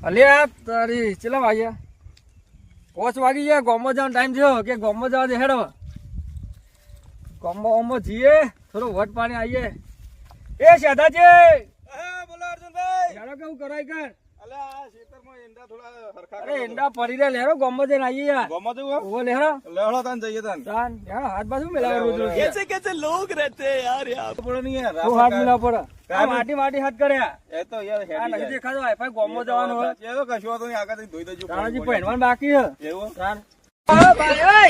અલ્યા તારી ચેલા વાગ્યા 5 વાગી ગયા. ગામમાં જવાનો ટાઈમ થયો કે ગામમાં જવા દે હેડો. ગામમાં જઈએ થોડું વટ પાણી આવીએ. એ શાદાજી બોલો અર્જુનભાઈ. યાર કેવું કરાય કર. અલ્યા આ ખેતરમાં એંડા થોડા હરખા અરે એંડા પડી રહ્યા લેરો ગામમાં જઈને આવીએ યાર. ગોમાં જવું ઓવો લેરો લેહડો તાન જઈએ તાન યાર હાથ બાજુ મિલાવો રોજ રોજ. कैसे लोग रहते हैं यार પડે નહીં યાર તું હાથ મિલાવ પડે. આ માટી હાથ કર્યા. એ તો યાર આ હેડી નથી દેખાતો વાઈફાઈ ગામમાં જવાનું હોય. એ તો કશું વાતો નહીં આગળ ધોઈ દેજો તારાજી પહેરવાનું બાકી હે. એવું તાર ઓ ભાઈ ઓય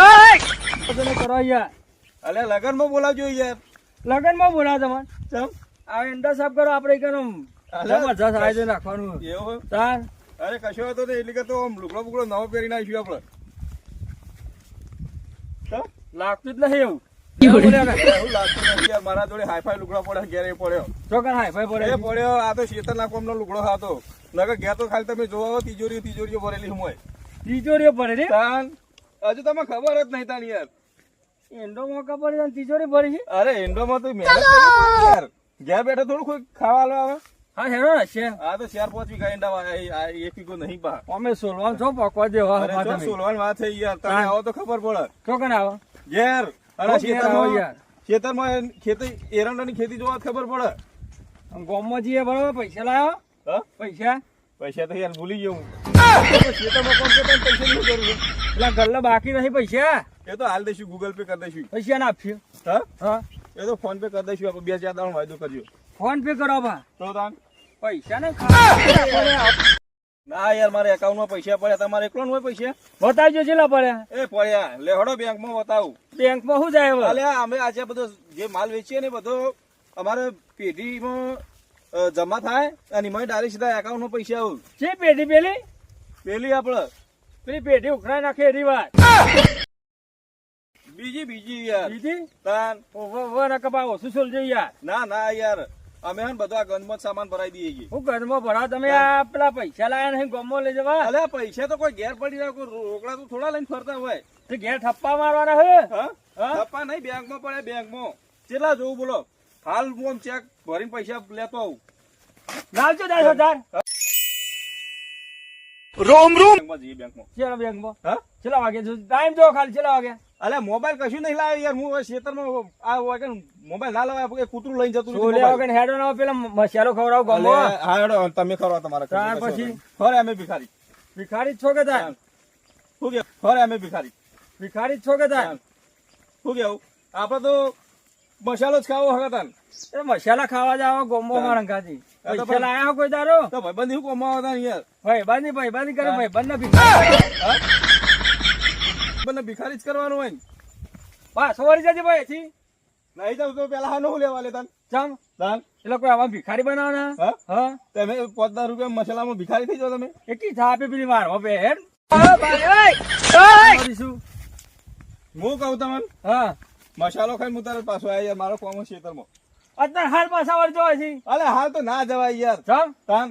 ઓય કરો યાર. અલ્યા લગનમાં બોલાવજો યાર લગનમાં બોલાવ તમને. ચમ આ એંડા સાફ કરો આપણે કેનો જબરજસ્ત આયોજન રાખવાનું. એવું તાર અરે કશું વાતો નહીં એટલે કે તો આમ લુગડો બુગડો નવો પહેરીને આવીશું આપણે લાગતું જ નહીં એવું. એવું લાગતું નથી યાર મારા જોડે હાઈફાઈ લુગડો પડે ઘેરે પડ્યો ચોકન હાઈફાઈ પડે. એ પડ્યો આ તો શેતરના કોમનો લુગડો હતો નકર ઘેર તો ખાલી તમે જોવા તિજોરીઓ ભરેલી હોય તિજોરીઓ પડે રે. તાન હજુ તમે ખબર જ નહીં તાન યાર એંડો મોકા પડી જાય તિજોરી ભરી છે. અરે એન્ડોમાં તો મહેનત કરવી પડે યાર ઘેર બેઠો થોડું કોઈ ખાવા આવે હા હેરો ને છે. આ તો 4-5 વીઘા એંડા એક વીઘો નહીં પા અમે સોલવાન છો પકવા દેવા અરે જો સોલવાની વાત થઈ યાર તમે આવો તો ખબર પડે ચોકન આવો ઘેર અને આવો યાર. ખેતરમાં ખેતી એરંડાની ખેતી જોવા ખબર પડે ગામમાં જઈએ બરોબર. પૈસા લાવ્યો હા પૈસા પૈસા તો યાર ભૂલી ગયો હું ખેતરમાં કોણ કે તને પૈસા નહીં જરૂર પેલા ઘરલા બાકી નહીં પૈસા. એ તો હાલ દઈશું ગૂગલ પે કરી દઈશું પૈસા ના આપ્યો. હા હા એ તો ફોન પે કરી દઈશું આપણે 2-4 દાડો વાયદો કરજો ફોન પે કરો બા. તો તાન પૈસા ને ના યાર મારે એકાઉન્ટમાં પૈસા પડ્યા તમારે એકલો હોય પૈસા બતાવજો છેલ્લા પડ્યા. એ પડ્યા લેહડો બેંકમાં બતાવું બેંકમાં શું જાય હવે? અલ્યા અમે આજે બધો જે માલ વેચીએ ને બધો અમારે પેઢીમાં જમા થાય અને એમાં ડાયરેક્ટ સીધા એકાઉન્ટમાં પૈસા આવું છે પેઢી પેલી પેલી આપણે પેલી પેઢી ઉખડાઈ નાખે એની વાત. બીજી યાર બીજી તાન કપા ઓછું સોલજો યાર. ના યાર અમે હે ને બધો આ ગંજમાં સામાન ભરાઈ દઈએ છીએ હું ઘરમાં ભરાવ તમે આ પેલા પૈસા લાયા નહીં ગમો લઈ જવા. અલ્યા પૈસા તો કોઈ ઘેર પડી રહ્યા કોઈ રોકડા તો થોડા લઈને ફરતા હોય તે ઘેર થપ્પા મારવાના હે. હા હા? થપ્પા નહીં બેંકમાં પડે બેંકમાં કેટલા જોવું બોલો હાલ હું આમ ચેક ભરીને પૈસા લેતો આવું લાવજો 10,000. બેંકમાં જઈએ બેંકમાં ચેલા બેંકમાં હા ચેલા વાગે ટાઈમ જો ખાલી ચેલા વાગે. અલ્યા મોબાઈલ કશું નહીં લાવે યાર હું ખેતરમાં આ વાગે મોબાઈલ ના લાવે કૂતરું લઈને જતું રહ્યું સોલ્યા વગર હેડો ના પેલા મસાલો ખવડાવ ગમો. અલ્યા, હા હેડો તમે કરો તમારા ત્યાર પછી ખરે અમે ભિખારી ભિખારી જ છો કે તાર? શું કે ખરે અમે ભિખારી ભિખારી જ છો કે તાર? શું કેવું આપડે તો મસાલો જ ખાવો હવે તાન એ મસાલા ખાવા જાવ ગમો માં રંગાજી. પૈસા લાયા હો કોઈ દારો? તો ભાઈબંધ શું કમાવા હતા યાર ભાઈબાંધી કરે ભાઈબંધ ના ભિખારી. બંને ભિખારી જ કરવાનું હોય ને વાહ સવારી જજે ભાઈ એથી. નહીં જાવ તો પેલા હા નું લેવા લેતા ચમ તાન એટલે કોઈ આવા ભિખારી બનાવવાના. હા હા તમે 5-10 રૂપિયા મસાલામાં ભિખારી થઈ જાવ તમે એકી થા આપે પેલી મારવા બે હેડ. શું હું કહું તમને હા મસાલો ખાઈને હું તારે પાછો આવ્યા યાર મારો કોમ ખેતરમાં અત્યારે હાલ પાછા વળ જોવા છે. અલે હાલ તો ના જવાય યાર ચમ તાન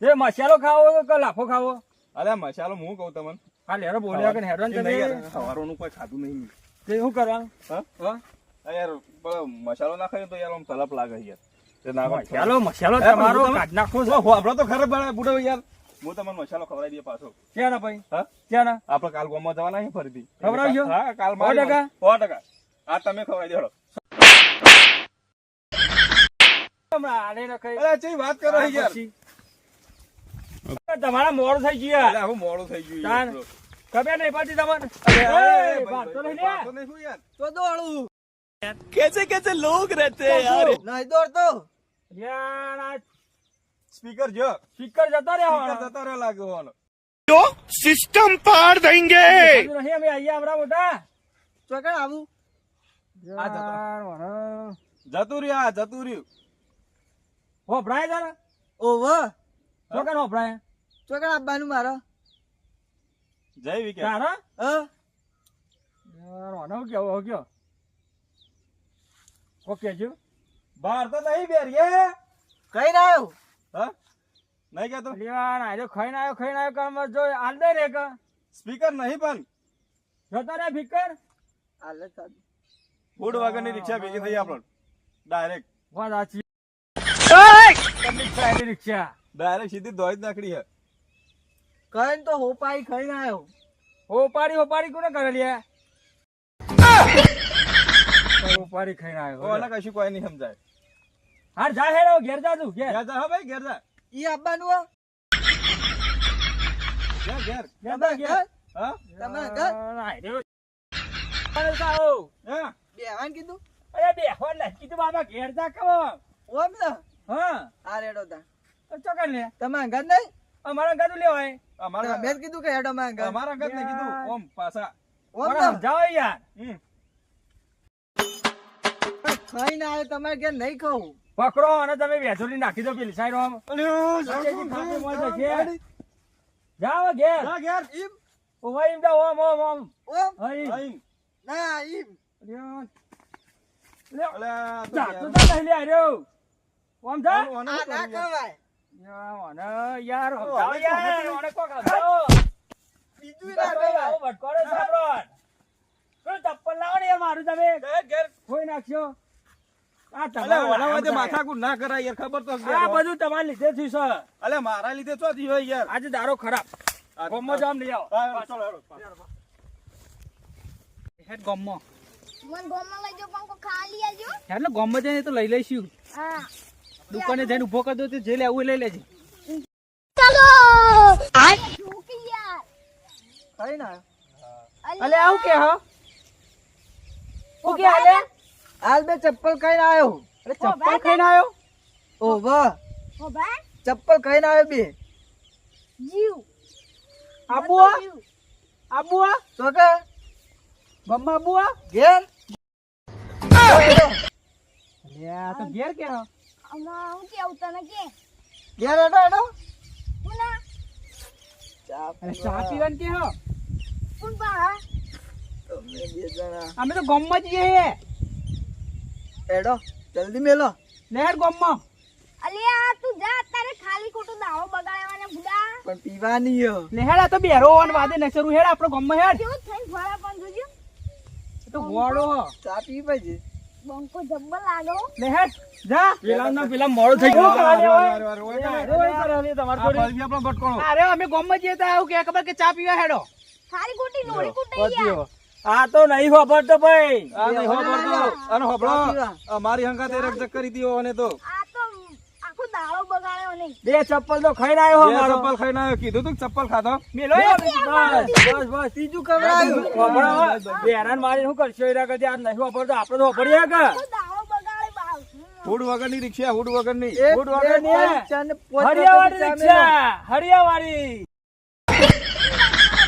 જે મસાલો ખાવો કે લાફો ખાવો? અલે મસાલો હું કહું તમને હાલ હેરો બોલ્યા કે હેડો એ નહીં યાર સવારનું કોઈ ખાધું નહીં તે શું કરવાનું? હા હા આ યાર પેલો મસાલો ના ખાઈએ તો યાર આમ તલપ લાગે યાર તે ના મસાલો તમારો કાઢ નાખો છો. આપડે તો ખરાબ બુડો યાર હું તમને મસાલો ખવડાવી દઈએ પાછો ક્યાં ના ભાઈ હા ક્યાં ના આપડે કાલ ગામમાં જવાના છે ફરીથી ખવડાવજો? હા કાલ 100%? 100% આ તમે ખવડાવી દેડો હમણાં આને નખાય. અરે ચી વાત કરો યાર પછી. તમારા મોડું થઈ ગયું અરે હું મોડું થઈ ગયું તાન. યાર ખબર નહીં પડતી તમને. અરે એ, વાંધો નહીં લે. વાંધો નહીં શું યાર તો દોડું कैसे लोग रहते हैं यार નહીં દોડતો યાર આ સ્પીકર જો સ્પીકર જતો રહ્યો સ્પીકર જતો રહ્યો લાગ્યો હોનો जो सिस्टम पार देंगे હજુ નહીં અમે અહીંયા આવરા મોટા ચોકડ આવું આ જતો. યાર, વાહ. જતું રહ્યું હોભળાય તારે? ચોકડ હોભળાય? ચોકડ આપવાનું મારો જય વિકે તારે? હા યાર, વાહ, હું કેવો, હું કયો? ઓકે જો બહાર તો નહીં બેરીએ કઈ ના આવ્યો હા નહીં કેતો યાર આજો ખાઈને આવ્યો કામ જો આલ દે રે કા સ્પીકર નહીં પણ જતો રે ફિકર હાલે સાહેબ ફૂડ વગરની રિક્ષા ભેગી થઈ આપણને ડાયરેક્ટ વાત સાચી. રિક્ષા ડાયરેક્ટ સીધી દોઈ જ નાખડી હે કઈ તો હોપાઈ ખાઈને આવ્યો. હોપારી કોને કરેલી હે? હોપારી ખાઈને આવ્યો. ઓને કશું કોઈ નહીં સમજાય. હાર જા હેડો ઘેર જા તું ઘેર. ઘેર જા હો ભાઈ, ઘેર જા. ઈ આવવાનું હો? ઘેર ઘેર. ઘેર જા ઘેર. હા તમે ઘર નાઈ રહ્યો. અરે સાહેબ. હા બેહવાનું કીધું? અરે બેહવા નથી કીધું બાબા ઘેર જા કહો. ઓમ ને હા આ રેડો તા તો ચોકન લે. તમે ઘર નહીં? અમારા ગાડું લેવાય. અમારા મેં જ કીધું કે હેડો માં ઘર. અમારા ઘર ને કીધું ઓમ પાછા. ઓમ મને ને સમજાવો યાર. ખાઈને આવ્યો તમારે ઘેર નહીં ખાવું. પકડો અને તમે વેચોડી નાખી દો પેલી સાઈડ આમ. જાઓ ઘેર. જા ઘેર. ઈમ ઓય એમ જાઓ ઓમ ઓમ ઓમ. ઓમ હઈ. અહીં. ના ઈમ લ્યો. અલા, તો જા ઘેર. તો જા નહીં લે આર્યો. ઓમ જા. ઓને આ શું ના કર્યું યાર? ખવાય. યાર સમજાવો યાર. ઓને કોક સમજાવો. બીજું ના ખવાય. આવો ભટકોડો સાંભળો. કોઈ ચપ્પલ લાવો ને યાર મારું તમે. ઘેર ઘેર. ખોઈ નાખશો. આ અલે તમારા ઓના વાતે નામ માથાકૂટ ના કરાય યાર, ખબર તો છે. આ બધું તમારા લીધે થયું છે. અલે મારા લીધે તો થયું હોય યાર. આજે દારો ખરાબ. ગોમમાં જામ લઈ આવો. હા, ચાલો, હેડો. હેડ ગોમમાં. મન ગોમાં લઈ જો પણ કો ખાલી આજો. એટલે ગોમમાં જઈને તો લઈ લઈશું. હા. દુકાને જઈને ઉભો કરી દો તો જે લેવું એ લઈ લેજે. ચલો. આ ઝૂકી યાર. ખાઈને આવ્યો. અલે આવું કે હા હું કે આલે હાલ બે ચપ્પલ ખાઈને આવ્યો. અરે ચપ્પલ ખાઈને આવ્યો. ઓ વાહ, હો ભાઈ ચપ્પલ ખાઈને આવ્યો બે. જીવ. આબુઆ આબુઆ તો કે ગમ્મા આબુઆ ઘેર લે આ તો ઘેર કે હા અમા હું કેવું તને કે ઘેર હેડો હેડો. હું ના ચા અરે ચા પીવાનું કે હા હું બા તમે બે જણા અમે તો ગોમમાં જઈએ હે હેડો જલ્દી મેલો. લે હેડ ગોમમાં. અલિયા તું જા તારે ખાલી ખોટું દાવો બગાડવાને બુડા. પણ પીવાની હો. લે હેડ આ તો બેરો ઓન વાદે નસરું હેડ આપણો ગોમમાં હેડ કેવું થઈ ફળા પણ જોજો. એ તો ગોળો હો. ચા પી પાજે. બંકો જબ્બર લાગો. લે હેડ જા પેલા ના પેલા મોડું થઈ ગયું. અરે, અરે, અરે, અરે, ઓય કાંઈ. તમાર આ ભાઈ આપણો ભટકોણો. અરે અમે ગોમમાં જઈએ તો આવું કે ખબર કે ચા પીવા હેડો. ખાલી ખોટી લોડી કુટાઈ યાર. આ તો નહીં વાપરતો ભાઈ. આ નહીં હોભળતો. અને હોભળો, ચા પીવા. અમારી હંગાતે એક ચક્કર હતી ઓને તો. આ તો આખો દાવો બગાડ્યો નહીં. બે ચપ્પલ તો ખાઈને આવ્યો બે મારો. ચપ્પલ ખાઈને આવ્યો. કીધું તું કે ચપ્પલ ખાધો. મેલો એ બસ બસ ત્રીજું ખવડાવ્યું. વાપરો. બે હેરાન મારી શું કરશો એના કરતી આ નહીં વાપરતો આપણે તો વાપરીએ કે આખો દાવો બગાડે બાવ. હુડ વગરની રિક્ષા, હુડ વગરની. એક ફૂટ વગર ની હે. ચા ને પોચ હરિયાવાળી રૂપિયા ચા મેલો. રિક્ષા હરિયાવાળી.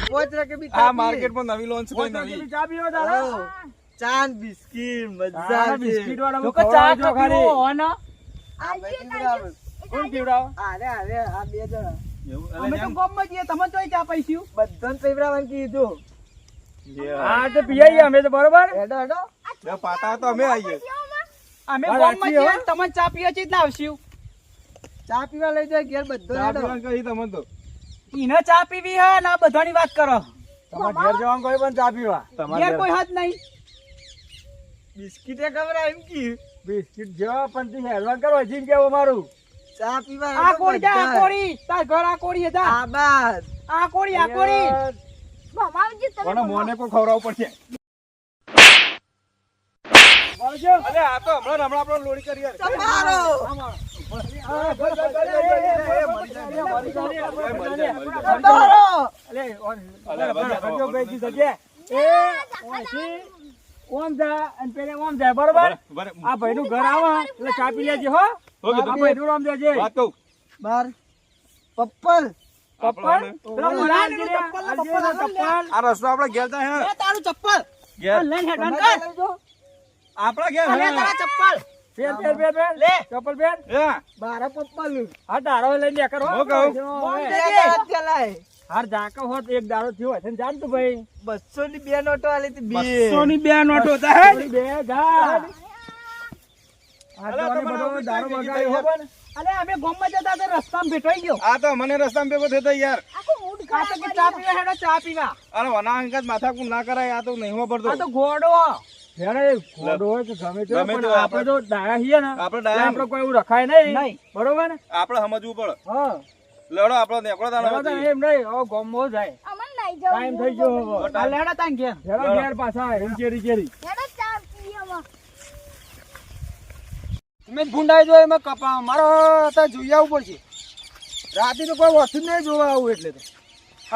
પોચ રૂપિયા બી આ ચા પીએ. માર્કેટમાં નવી લોન્ચ થઈ નવી. ચા પીવો તારે? હો. ચા ને બિસ્કિટ મજા આ આવે. બિસ્કિટ વાળા જો લોકો કે ચા ચા ખાલી પીવો. હોના. આ બે પીવડાવે. કોણ પીવડાવે? અરે અરે આ બે જણા એવું? અમે તો ગામમાં જઈએ તમે તોય ચા પીશું. બધાને પીવડાવવાનું કીધું. હા તો પીએ અમે તો બરોબર. હેડો હેડો. લે, પાટા તો અમે આવીએ. અમે હા, ગામમાં રાખીએ જઈએ તમે ચા પીએ છે ના આવશું. ચા પીવા લઈ જાય ઘેર બધો ચા હેડો. પીવાનું કહી તમને તો. ઈને ચા પીવી હે ને આ બધાની વાત કરો. તમારે ઘેર જવાનું કોઈ પણ ચા પીવા. તમારે ઘેર કોઈ હાથ નહીં. બિસ્કિટે ખવડાવે એમ કી. બિસ્કિટ જેવા પણ તું હેરવાન કરો જીમ કેવું મારું. ચા પીવા આ હેડો કોળી જા આ બધા. કોળી તાર ઘર આ કોળી જા આ બાદ. આ કોળી આ કોળી. ભમાવજી તમે કોને મોને કોઈ ખવડાવવું પડશે. બોલજો. અરે આ તો હમણાં આપણે લોડી કરી યાર. તમારો. તમારો. અલે અલે, બધો બેસી જગ્યા. એ ઓછી ઓમ જા અને પેલે ઓમ જાય બરોબર. બરાબર. આ ભાઈનું ઘર આવે એટલે ચા પી લેજે હો. હો કીધું. આ ભાઈનું નામ દેજે. વાત કહું. બાર પપ્પલ. પપ્પલ પેલા આપણે મોલા આલજે, ચપ્પલ. આ રસ્તો આપણે ઘેર જાય હે. તારું ચપ્પલ ઘેર. લઈને હેડવાન તમે કર. લઈ જાઓ. આપણા ઘેર અલે હે. તારા ચપ્પલ પેર પેર પેર પેર લે ચપ્પલ પેર. હે. બાર પપ્પલ. હા તારો લઈને લે કરો. હું કહું? બે દાંત ચલાય. હાર જાકો હોત એક દાડો થયો હોય ને જાન તું ભાઈ 200 ની બે નોટો આલી હતી બે. 200 ની બે નોટો હતા હે. થોડી બે જા. આ અલે, તો આને તમારે બધો આવું દારૂ કઈ બગાડ્યો યાર. હો પણ. અલે અમે ગામમાં જતા તો રસ્તામાં ભેટવાઈ ગયો. આ તો મને રસ્તામાં ભેગો થતો યાર. આખું મૂડ આ તો ખરાબ કે કરી ચા નાખ્યું. પીવા હેડો ચા પીવા. અરે વના અંગત માથાકૂટ ના કરાય. આ તો નહીં વાપરતો. આ તો ઘોડો હેડે ઘોડો હોય કે ગમે તે હોય, ગમે તે પણ હોય, આપણે તો ડાયા છીએ ને આપણે એટલે ડાયા આપણે કોઈ એવું રખાય નહીં નહીં. બરોબર ને આપણે સમજવું પડે. હા લેડો આપણો નેકળો તાણ લેવા તાણ એમ નહીં હવે ગોમમાં જાય અમને નહીં જવું. ટાઈમ થઈ ગયો હવે આ લેડા તાન ઘેર. હેડો ઘેર પાછા એમ કેરી કેરી હેડો ચા પીએ હવે. તમે જ ભૂંડાઈ જો એમાં કપા મારો અત્યારે જોઈ આવવું પડશે રાતે તો કોઈ વસ્તુ જ નહીં જોવા આવું એટલે તો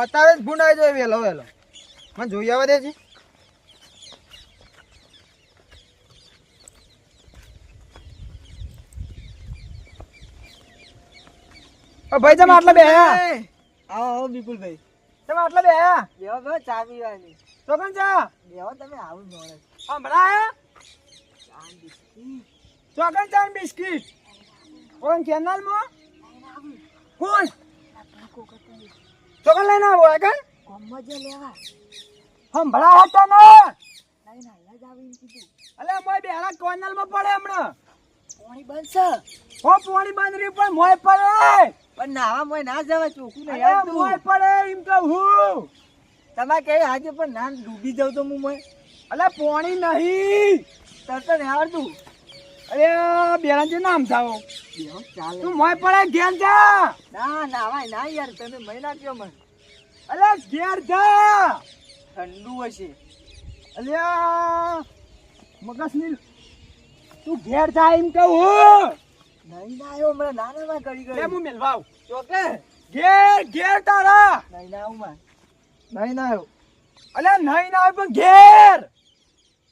અત્યારે જ ભૂંડાઈ જાય વહેલો વહેલો મને જોઈ આવવા દે છે ભાઈ તમે આટલા બે આવો આવો વિપુલભાઈ. તમે આટલા બે બેહો બેહો ચા પીવાની. તો કોણ ચા બેહો તમે આવું મોડે. હમણાં ચોકન ચા ને બિસ્કિટ કોણ કેનાલ માં કોણ ચોકન લઈને આવો કન કોમમાં જે લેવા. હમણાં હતા ને નહીં ના લજ આવીને કીધું. અલે મોય બેલા કોર્નલ માં પડે હમણાં પાણી બનશે. હો પાણી બંધ રહ્યું પણ મોય પડે પણ નાવા મોય ના જવા ચોખ્ખું નહીં અરે આવતું. મોય પડે એમ કહું હું તમારે કઈ આજે પણ ના ડૂબી જાવ તો હું મોય અલે પાણી નહીં તરત નહીં આવડતું. અરે બેલા જે નામ થાવો બેહો ચાલે. તું મોય પડે ઘેર જા ના નાવાય ના યાર તમે મહિના કયો મને અલે ઘેર જા ઠંડુ હશે. અલ્યા મગજની તું ઘેર જા એમ કહું હું નહીં ના આવ્યો હમણાં ના ના કરી લે ગયો હું મેલવાવ ચોકે ઘેર ઘેર તારા નહીં ના આવું માં નહીં ના આવ્યો. અલ્યા નહીં ના આવે પણ ઘેર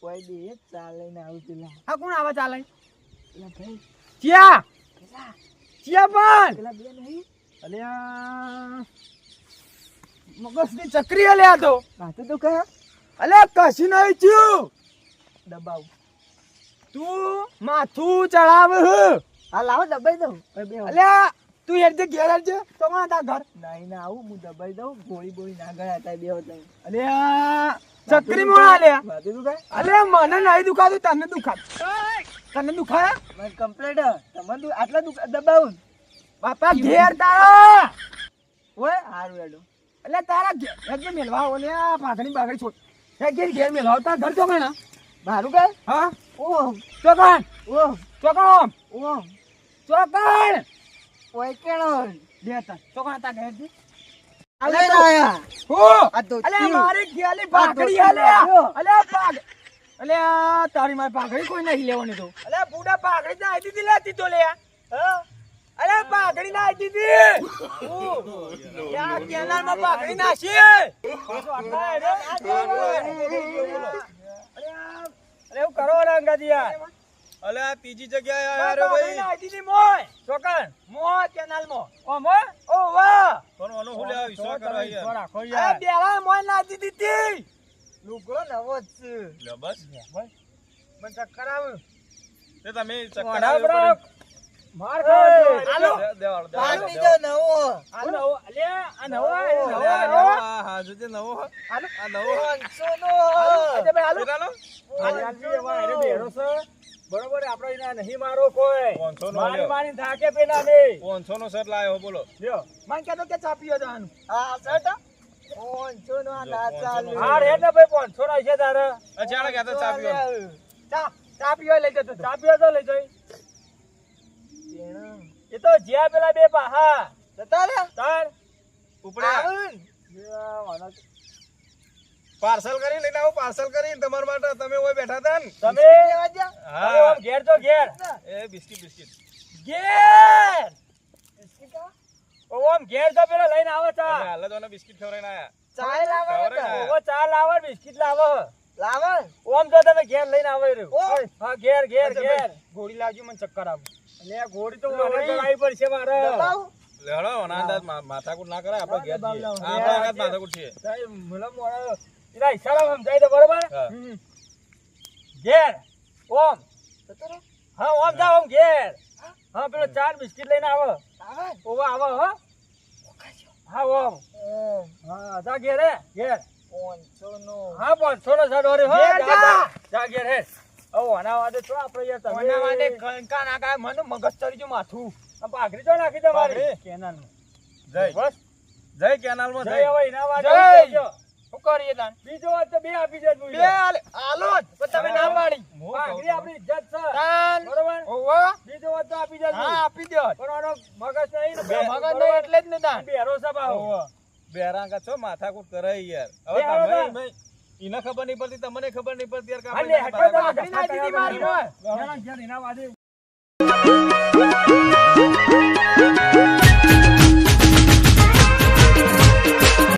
કોઈ દે ચાલે ના આવું પેલા આ કોણ આવા ચાલે પેલા ભાઈ ચિયા પેલા ચિયા પણ પેલા બે નહીં અલ્યા મગજની ચકરી અલ્યા તો માથું તો કયા અલ્યા કશું નહીં થયું દબાવ. તું માથું ચડાવ હા લાવો દબાઈ દઉં. બે અલ્યા તું હેડ ઘેર હેડ તો કોણ હતા ઘર નહીં ના આવું હું દબાઈ દઉં. ગોળી બોળી ના ગયા હતા બે હતા. અલ્યા ચકરી મોણા અલ્યા માથું તો કયા અલ્યા મને નહીં દુખાતું તને દુખાતું તને દુખાય મને કમ્પ્લેટ તમને આટલા દબાવું બાપા ઘેર તારા હોય હારું એડો. એટલે તારા ઘેર એટલે મેલવા ઓલ્યા પાઘડી બાઘડી છોડ હે ઘેર ઘેર મેલવા તારા ઘર ચોકણ મારું કઈ હા ઓહ ચોકણ ઓહ ચોકણ ઓહ ચોકણ ઓય કેળો દે તાર ચોકણ તા ઘેર દી અલે ના આયા હું આ તો અલે ચીવ. મારી ઘેલી પાઘડી આ અલે તો અલે પાઘ અલે તારી મારી પાઘડી કોઈ નહીં લેવાની તો અલે બુડા પાઘડી ના આઈ દીધી લેતી તો લે હા અલે પાઘડી ના આઈ દીધી યા કેનાલ માં પાઘડી નાસી અરે હું કરો ને અંગાજી યાર અલે આ ત્રીજી જગ્યાએ આયા રે ભાઈ આઈ દીધી મોય ચોકન મોય કેનાલ માં ઓ મોય ઓ વાહ પણ ઓનો હું લેવા વિશ્વાસ કરો યાર અરે બેલા મોય નાસી દીધી લુગડો નવો જ છે. લે બસ મને ચક્કર આવે તે તમે ચક્કર મોઢા આવે પર પડી. માર ખાવા હાલો. દેવાળ પાણી બીજો નવો આ નવો અલ્યા આ નવો હા હા જોજે નવો હ. આ નવો હ. 500 નો અરે ભાઈ હાલો કેટલાનો? બરોબર આપડે એના નહીં મારો કોઈ 500 નો મારી લ્યો. મારી થાકે પેલા ને 500 નો શર્ટ લાયો બોલો લ્યો મને કહેતો કે ચાપીઓ જવાનું હા સર 500 નો આ ના ચાલે. હા રે ને ભાઈ 500 ના છે તારે અચાનક આ તો ચા પીવાનો. ચાપીઓ લઈ જતો ચાપીઓ તો લઈ જઈ એ તો જ્યાં પેલા બે પાહા જતા રે તાર ઉપડ્યા આવું. પાર્સલ કરી લઈને આવો પાર્સલ કરીને તમારા માટે તમે ઓય બેઠા હતા ને તમે લેવા જા. તમે આમ ઘેર તો ઘેર એ બિસ્કિટ બિસ્કિટ ઘેર ઓમ ઘેર તો પેલા લઈને આવો ચા અમે હાલ જ ઓને બિસ્કિટ ખવડાવીને આયા ચાય લાવો ખવડાવીને ને. આયા. ઓ ચા લાવો બિસ્કિટ લાવો લાવો ઓમ તો તમે ઘેર લઈને આવો રહ્યો ઓમ. હા ઘેર ઘેર અચ્છા, ઘેર ગોળી લાવજો મને ચક્કર આવે એટલે આ ગોળી તો મને કરાવી પડશે મારે દબાવ. લેડો ઓના અંદાજ માથાકૂટ ના કરાય આપણે ઘેર દબાવ જઈએ. લાવો. આપણે આગળ માથાકૂટ છે સાહેબ મને મોડા એના ઈશારા સમજાય તો બરોબર હા. ઘેર ઓમ જતો રે હા ઓમ જા ઓમ ઘેર હા પેલો 4 બિસ્કિટ લઈને આવો આવે ઓવા આવો હો હા ઓમ હા જા ઘેર હે ઘેર 500 નો હા 500 નો સાડો રે હો ઘેર જા. જા ઘેર હે ઓ આના વાદે તો આપણે યાર તમે આના વાદે કંકા ના કાય મને મગજ ચડી જો માથું આ પાઘડી તો નાખી દે મારી પાઘડી? કેનાલમાં જય બસ જય કેનાલમાં જય જય હવે એના વાદે જય. જજો. શું કરીએ તાન બીજો વાત તો બે આપી દેજો બે આલો જ પણ તમે ના પાડી હું કહું પાઘડી છું. આપણી ઇજ્જત છે તાન બરોબર ઓવા બીજો વાત તો આપી દેજો હા આપી દો પણ આનો મગજ નહીં ને મગજ નહીં એટલે જ ને તાન બેરો છે બાવ બેરાંગા છો માથાકૂટ કરે યાર બે આવો હવે તાન. તમે ઈને ખબર નહીં પડતી તમને ખબર નહીં પડતી યાર હાલે હટો પાઘડી નાખી દીધી મારી મોય. એના વાદે